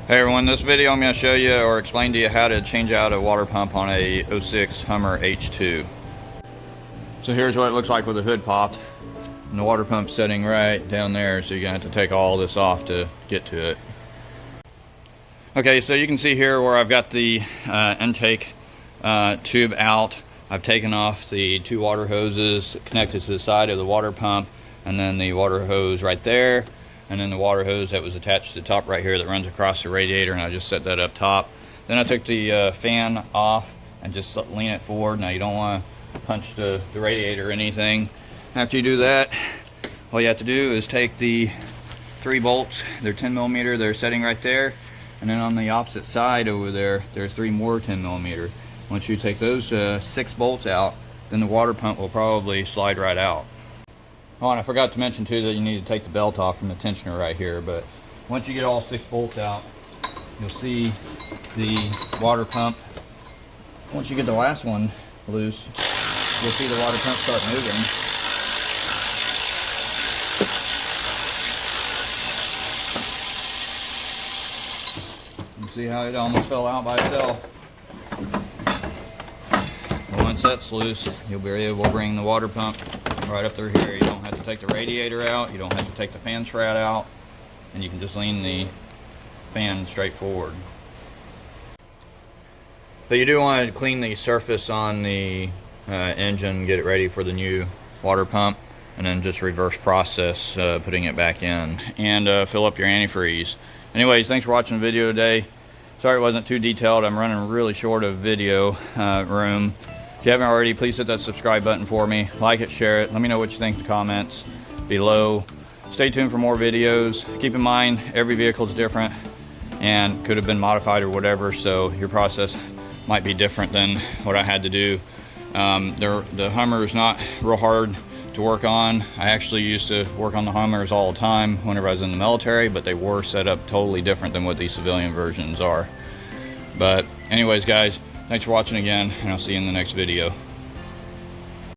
Hey everyone, this video I'm going to show you or explain to you how to change out a water pump on a 06 Hummer H2. So here's what it looks like with the hood popped and the water pump setting right down there, so you're going to have to take all this off to get to it. Okay, so you can see here where I've got the intake tube out. I've taken off the two water hoses connected to the side of the water pump, and then the water hose right there, and then the water hose that was attached to the top right here that runs across the radiator, and I just set that up top. Then I took the fan off and just lean it forward. Now you don't want to punch the radiator or anything. After you do that, all you have to do is take the 3 bolts. They're 10 millimeter, they're setting right there, and then on the opposite side over there, there's 3 more 10 millimeter. Once you take those 6 bolts out, then the water pump will probably slide right out. Oh, and I forgot to mention too that you need to take the belt off from the tensioner right here, but once you get all 6 bolts out, you'll see the water pump. Once you get the last one loose, you'll see the water pump start moving. You see how it almost fell out by itself. Once that's loose, you'll be able to bring the water pump right up through here. You don't have to take the radiator out, you don't have to take the fan shroud out, and you can just lean the fan straight forward. But you do want to clean the surface on the engine, get it ready for the new water pump, and then just reverse process putting it back in, and fill up your antifreeze. Anyways, thanks for watching the video today. Sorry it wasn't too detailed. I'm running really short of video room. If you haven't already, please hit that subscribe button for me. Like it, share it. Let me know what you think in the comments below. Stay tuned for more videos. Keep in mind, every vehicle is different and could have been modified or whatever, so your process might be different than what I had to do. The Hummer is not real hard to work on. I actually used to work on the Hummers all the time whenever I was in the military, but they were set up totally different than what these civilian versions are. But anyways, guys, thanks for watching again, and I'll see you in the next video.